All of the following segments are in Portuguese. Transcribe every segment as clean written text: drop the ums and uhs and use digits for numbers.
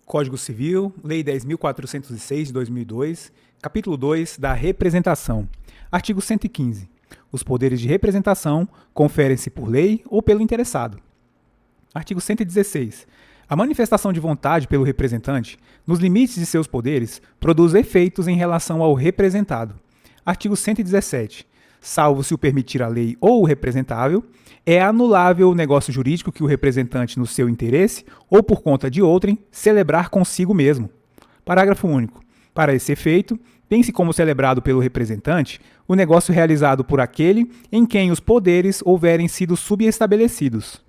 Código Civil, Lei 10.406 de 2002, capítulo 2 da representação. Artigo 115. Os poderes de representação conferem-se por lei ou pelo interessado. Artigo 116. A manifestação de vontade pelo representante, nos limites de seus poderes, produz efeitos em relação ao representado. Artigo 117. Salvo se o permitir a lei ou o representável, é anulável o negócio jurídico que o representante, no seu interesse ou por conta de outrem, celebrar consigo mesmo. Parágrafo único. Para esse efeito, tem-se como celebrado pelo representante o negócio realizado por aquele em quem os poderes houverem sido subestabelecidos.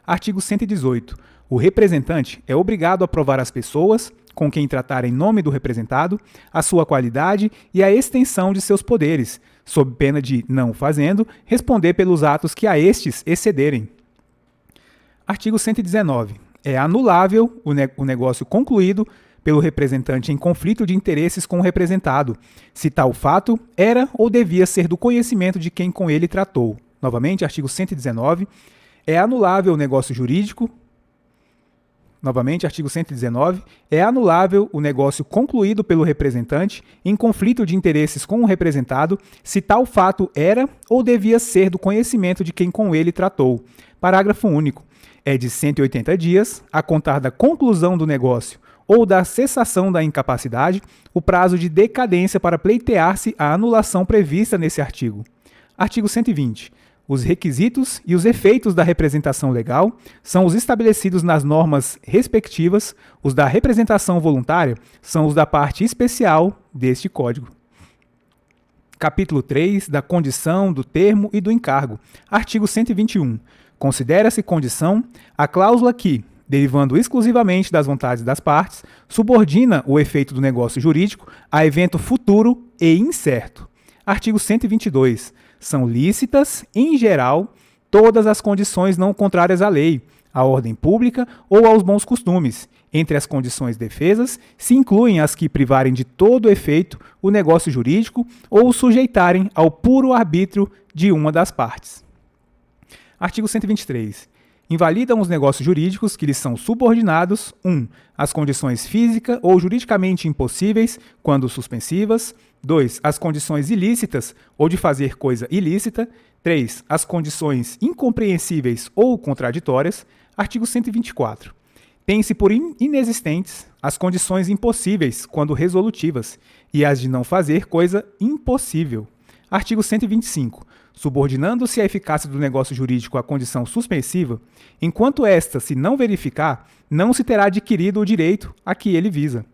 Artigo 118. O representante é obrigado a provar às pessoas, com quem tratar em nome do representado, a sua qualidade e a extensão de seus poderes, sob pena de, não fazendo, responder pelos atos que a estes excederem. Artigo 119. É anulável o negócio concluído pelo representante em conflito de interesses com o representado, se tal fato era ou devia ser do conhecimento de quem com ele tratou. Novamente, artigo 119. É anulável o negócio jurídico. Novamente, artigo 119. É anulável o negócio concluído pelo representante em conflito de interesses com o representado, se tal fato era ou devia ser do conhecimento de quem com ele tratou. Parágrafo único. É de 180 dias, a contar da conclusão do negócio ou da cessação da incapacidade, o prazo de decadência para pleitear-se a anulação prevista nesse artigo. Artigo 120. Os requisitos e os efeitos da representação legal são os estabelecidos nas normas respectivas, os da representação voluntária são os da parte especial deste Código. Capítulo 3 da condição, do termo e do encargo. Artigo 121. Considera-se condição a cláusula que, derivando exclusivamente das vontades das partes, subordina o efeito do negócio jurídico a evento futuro e incerto. Artigo 122. São lícitas, em geral, todas as condições não contrárias à lei, à ordem pública ou aos bons costumes. Entre as condições defesas, se incluem as que privarem de todo efeito o negócio jurídico ou o sujeitarem ao puro arbítrio de uma das partes. Artigo 123. Invalidam os negócios jurídicos que lhes são subordinados: 1. As condições física ou juridicamente impossíveis, quando suspensivas. 2. As condições ilícitas ou de fazer coisa ilícita. 3. As condições incompreensíveis ou contraditórias. Artigo 124. Tem-se por inexistentes as condições impossíveis, quando resolutivas, e as de não fazer coisa impossível. Artigo 125. Subordinando-se a eficácia do negócio jurídico à condição suspensiva, enquanto esta se não verificar, não se terá adquirido o direito a que ele visa.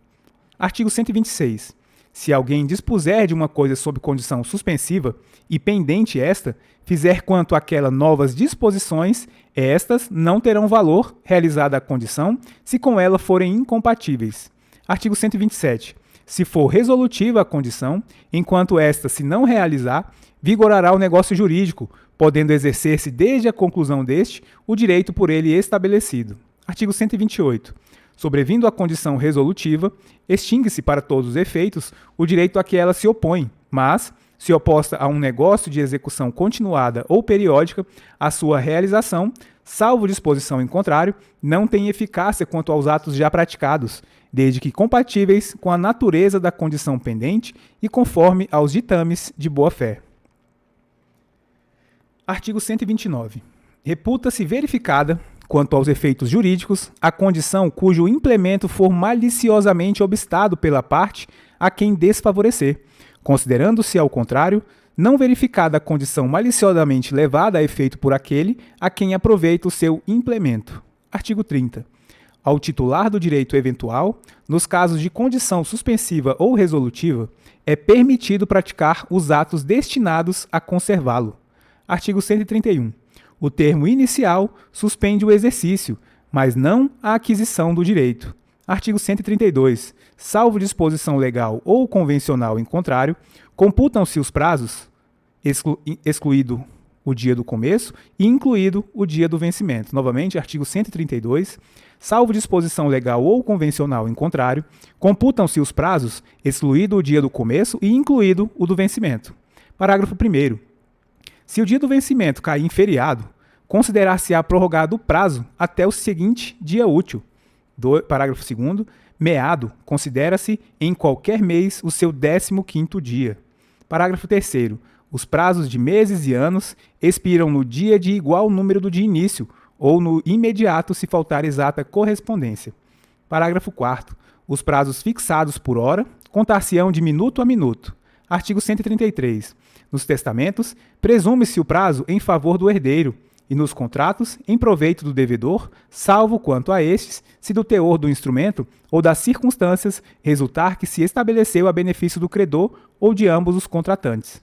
Artigo 126. Se alguém dispuser de uma coisa sob condição suspensiva e pendente esta, fizer quanto àquela novas disposições, estas não terão valor, realizada a condição, se com ela forem incompatíveis. Artigo 127. Se for resolutiva a condição, enquanto esta se não realizar, vigorará o negócio jurídico, podendo exercer-se desde a conclusão deste o direito por ele estabelecido. Artigo 128. Sobrevindo a condição resolutiva, extingue-se para todos os efeitos o direito a que ela se opõe, mas, se oposta a um negócio de execução continuada ou periódica, a sua realização, salvo disposição em contrário, não tem eficácia quanto aos atos já praticados, desde que compatíveis com a natureza da condição pendente e conforme aos ditames de boa-fé. Artigo 129. Reputa-se verificada, quanto aos efeitos jurídicos, a condição cujo implemento for maliciosamente obstado pela parte a quem desfavorecer, considerando-se, ao contrário, não verificada a condição maliciosamente levada a efeito por aquele a quem aproveita o seu implemento. Artigo 30. Ao titular do direito eventual, nos casos de condição suspensiva ou resolutiva, é permitido praticar os atos destinados a conservá-lo. Artigo 131. O termo inicial suspende o exercício, mas não a aquisição do direito. Artigo 132. Salvo disposição legal ou convencional em contrário, computam-se os prazos, excluído o dia do começo e incluído o dia do vencimento. Novamente, artigo 132. Salvo disposição legal ou convencional em contrário, computam-se os prazos, excluído o dia do começo e incluído o do vencimento. Parágrafo 1º. Se o dia do vencimento cair em feriado, considerar-se-á prorrogado o prazo até o seguinte dia útil. Parágrafo 2º. Meado considera-se em qualquer mês o seu 15º dia. Parágrafo 3º. Os prazos de meses e anos expiram no dia de igual número do de início ou no imediato se faltar exata correspondência. Parágrafo 4º. Os prazos fixados por hora contar-se-ão de minuto a minuto. Artigo 133. Nos testamentos, presume-se o prazo em favor do herdeiro e nos contratos em proveito do devedor, salvo quanto a estes, se do teor do instrumento ou das circunstâncias resultar que se estabeleceu a benefício do credor ou de ambos os contratantes.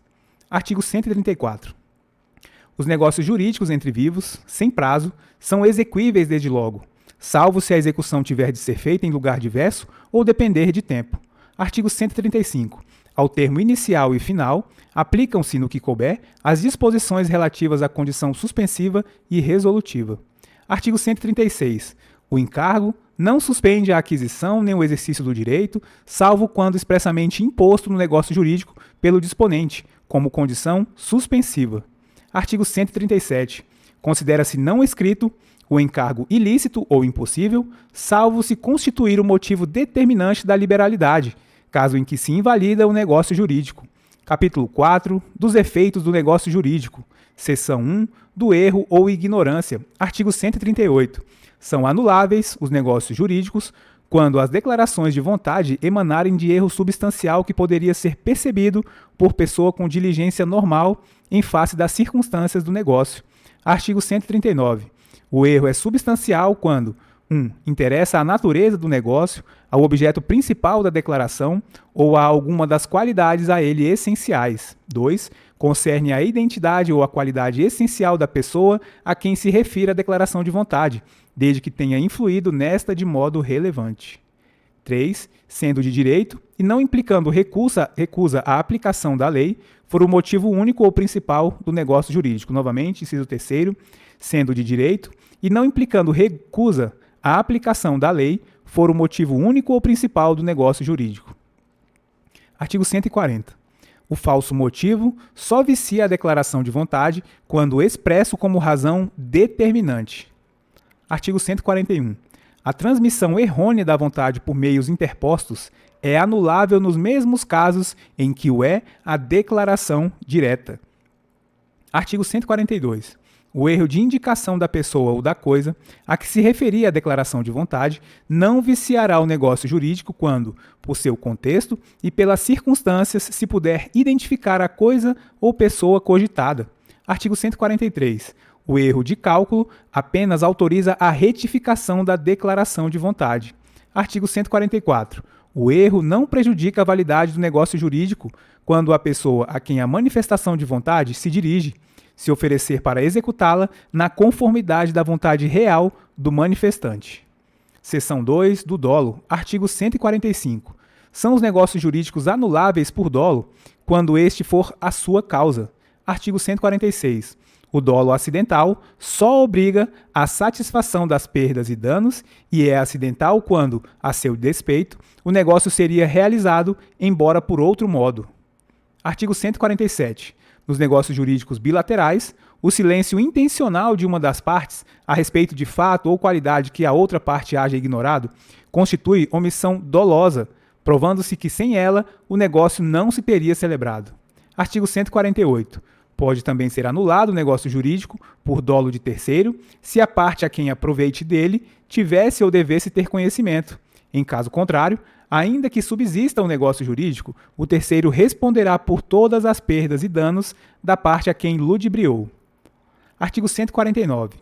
Artigo 134. Os negócios jurídicos entre vivos, sem prazo, são exequíveis desde logo, salvo se a execução tiver de ser feita em lugar diverso ou depender de tempo. Artigo 135. Ao termo inicial e final, aplicam-se, no que couber, as disposições relativas à condição suspensiva e resolutiva. Artigo 136. O encargo não suspende a aquisição nem o exercício do direito, salvo quando expressamente imposto no negócio jurídico pelo disponente, como condição suspensiva. Artigo 137. Considera-se não escrito o encargo ilícito ou impossível, salvo se constituir o motivo determinante da liberalidade, caso em que se invalida o negócio jurídico. Capítulo 4. Dos efeitos do negócio jurídico. Seção 1. Do erro ou ignorância. Artigo 138. São anuláveis os negócios jurídicos quando as declarações de vontade emanarem de erro substancial que poderia ser percebido por pessoa com diligência normal em face das circunstâncias do negócio. Artigo 139. O erro é substancial quando 1. Interessa à natureza do negócio, ao objeto principal da declaração ou a alguma das qualidades a ele essenciais. 2. Concerne a identidade ou a qualidade essencial da pessoa a quem se refere a declaração de vontade, desde que tenha influído nesta de modo relevante. 3. Sendo de direito e não implicando recusa à aplicação da lei, for o motivo único ou principal do negócio jurídico. Novamente, inciso 3º, sendo de direito e não implicando recusa à aplicação da lei, for o motivo único ou principal do negócio jurídico. Artigo 140. O falso motivo só vicia a declaração de vontade quando expresso como razão determinante. Artigo 141. A transmissão errônea da vontade por meios interpostos é anulável nos mesmos casos em que o é a declaração direta. Artigo 142. O erro de indicação da pessoa ou da coisa a que se referia a declaração de vontade não viciará o negócio jurídico quando, por seu contexto e pelas circunstâncias, se puder identificar a coisa ou pessoa cogitada. Artigo 143. O erro de cálculo apenas autoriza a retificação da declaração de vontade. Artigo 144. O erro não prejudica a validade do negócio jurídico quando a pessoa a quem a manifestação de vontade se dirige se oferecer para executá-la na conformidade da vontade real do manifestante. Seção 2 do dolo. Artigo 145. São os negócios jurídicos anuláveis por dolo quando este for a sua causa. Artigo 146. O dolo acidental só obriga à satisfação das perdas e danos e é acidental quando, a seu despeito, o negócio seria realizado, embora por outro modo. Artigo 147. Nos negócios jurídicos bilaterais, o silêncio intencional de uma das partes a respeito de fato ou qualidade que a outra parte haja ignorado constitui omissão dolosa, provando-se que sem ela o negócio não se teria celebrado. Artigo 148. Pode também ser anulado o negócio jurídico por dolo de terceiro, se a parte a quem aproveite dele tivesse ou devesse ter conhecimento. Em caso contrário, ainda que subsista o negócio jurídico, o terceiro responderá por todas as perdas e danos da parte a quem ludibriou. Artigo 149.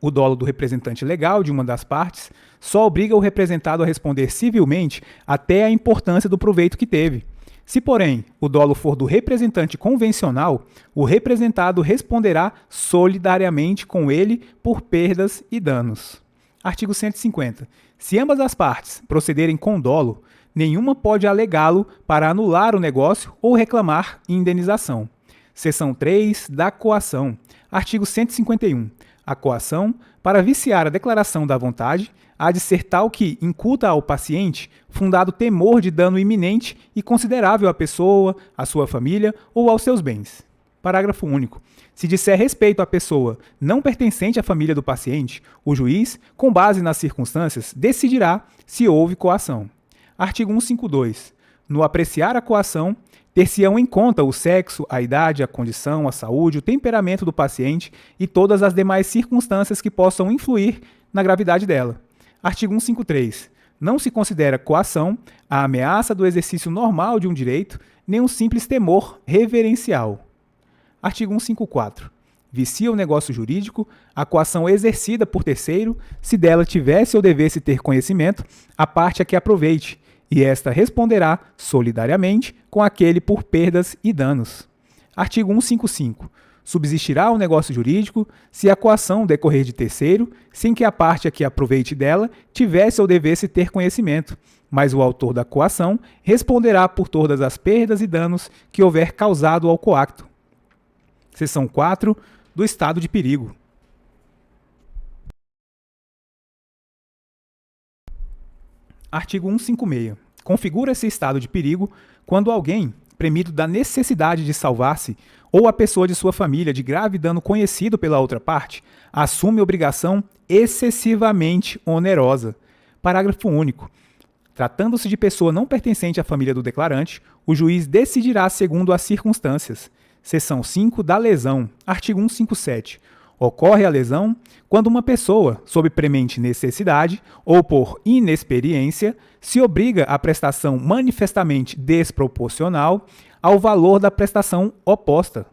O dolo do representante legal de uma das partes só obriga o representado a responder civilmente até a importância do proveito que teve. Se, porém, o dolo for do representante convencional, o representado responderá solidariamente com ele por perdas e danos. Artigo 150. Se ambas as partes procederem com dolo, nenhuma pode alegá-lo para anular o negócio ou reclamar indenização. Seção 3 da coação. Artigo 151. A coação, para viciar a declaração da vontade, há de ser tal que incuta ao paciente fundado temor de dano iminente e considerável à pessoa, à sua família ou aos seus bens. Parágrafo único. Se disser respeito à pessoa não pertencente à família do paciente, o juiz, com base nas circunstâncias, decidirá se houve coação. Artigo 152. No apreciar a coação, ter-se-ão em conta o sexo, a idade, a condição, a saúde, o temperamento do paciente e todas as demais circunstâncias que possam influir na gravidade dela. Artigo 153. Não se considera coação a ameaça do exercício normal de um direito, nem um simples temor reverencial. Artigo 154. Vicia o negócio jurídico a coação exercida por terceiro, se dela tivesse ou devesse ter conhecimento, a parte a que aproveite, e esta responderá solidariamente com aquele por perdas e danos. Artigo 155. Subsistirá o negócio jurídico se a coação decorrer de terceiro, sem que a parte a que aproveite dela tivesse ou devesse ter conhecimento, mas o autor da coação responderá por todas as perdas e danos que houver causado ao coacto. Seção 4 do estado de perigo. Artigo 156. Configura-se estado de perigo quando alguém, premido da necessidade de salvar-se, ou a pessoa de sua família de grave dano conhecido pela outra parte, assume obrigação excessivamente onerosa. Parágrafo único. Tratando-se de pessoa não pertencente à família do declarante, o juiz decidirá segundo as circunstâncias. Seção 5 da lesão. Artigo 157. Ocorre a lesão quando uma pessoa, sob premente necessidade ou por inexperiência, se obriga à prestação manifestamente desproporcional ao valor da prestação oposta.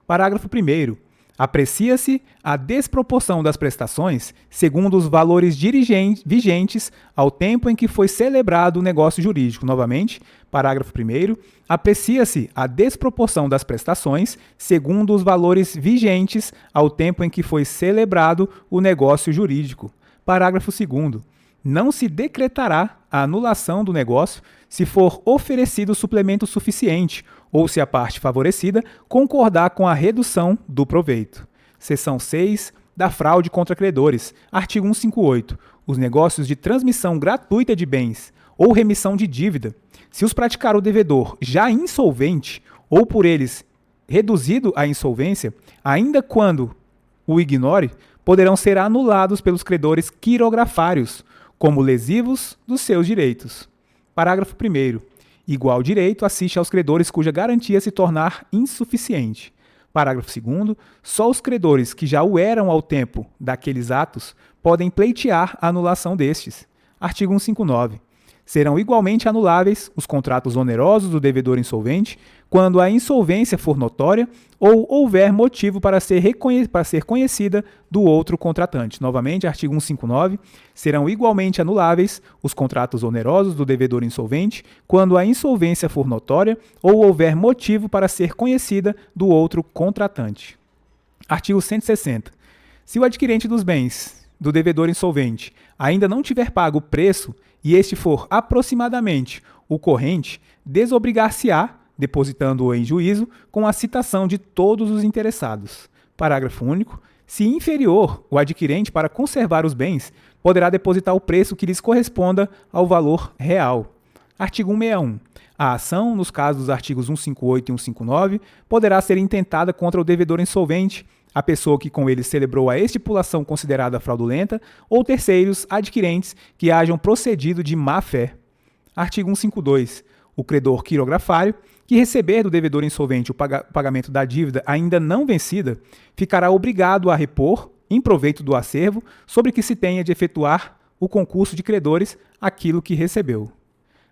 Parágrafo 1º. Aprecia-se a desproporção das prestações segundo os valores vigentes ao tempo em que foi celebrado o negócio jurídico. Novamente, parágrafo 1º. Aprecia-se a desproporção das prestações segundo os valores vigentes ao tempo em que foi celebrado o negócio jurídico. Parágrafo 2º. Não se decretará a anulação do negócio se for oferecido suplemento suficiente ou se a parte favorecida concordar com a redução do proveito. Seção 6 da fraude contra credores. Artigo 158. Os negócios de transmissão gratuita de bens ou remissão de dívida, se os praticar o devedor já insolvente ou por eles reduzido à insolvência, ainda quando o ignore, poderão ser anulados pelos credores quirografários, como lesivos dos seus direitos. Parágrafo 1º. Igual direito assiste aos credores cuja garantia se tornar insuficiente. Parágrafo 2º. Só os credores que já o eram ao tempo daqueles atos podem pleitear a anulação destes. Artigo 159. Serão igualmente anuláveis os contratos onerosos do devedor insolvente quando a insolvência for notória ou houver motivo para ser conhecida do outro contratante. Novamente, artigo 159. Serão igualmente anuláveis os contratos onerosos do devedor insolvente quando a insolvência for notória ou houver motivo para ser conhecida do outro contratante. Artigo 160. Se o adquirente dos bens do devedor insolvente ainda não tiver pago o preço e este for aproximadamente o corrente, desobrigar-se-á, depositando-o em juízo, com a citação de todos os interessados. Parágrafo único. Se inferior o adquirente para conservar os bens, poderá depositar o preço que lhes corresponda ao valor real. Artigo 161. A ação, nos casos dos artigos 158 e 159, poderá ser intentada contra o devedor insolvente, a pessoa que com ele celebrou a estipulação considerada fraudulenta, ou terceiros adquirentes que hajam procedido de má-fé. Artigo 152. O credor quirografário, que receber do devedor insolvente o pagamento da dívida ainda não vencida, ficará obrigado a repor, em proveito do acervo, sobre que se tenha de efetuar o concurso de credores aquilo que recebeu.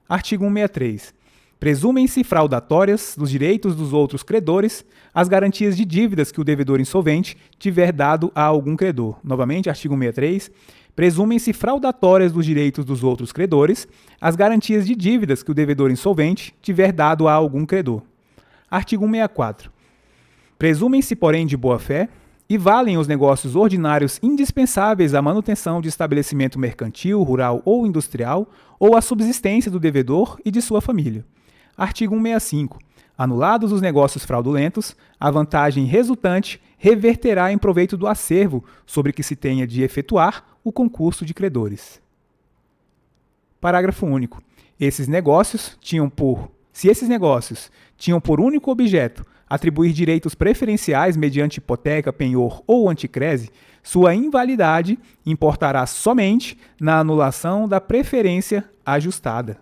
Artigo 163. Presumem-se fraudatórias dos direitos dos outros credores as garantias de dívidas que o devedor insolvente tiver dado a algum credor. Novamente, artigo 163. Presumem-se fraudatórias dos direitos dos outros credores as garantias de dívidas que o devedor insolvente tiver dado a algum credor. Artigo 164. Presumem-se, porém, de boa-fé e valem os negócios ordinários indispensáveis à manutenção de estabelecimento mercantil, rural ou industrial ou à subsistência do devedor e de sua família. Artigo 165. Anulados os negócios fraudulentos, a vantagem resultante reverterá em proveito do acervo sobre que se tenha de efetuar o concurso de credores. Parágrafo único. Se esses negócios tinham por único objeto atribuir direitos preferenciais mediante hipoteca, penhor ou anticrese, sua invalidade importará somente na anulação da preferência ajustada.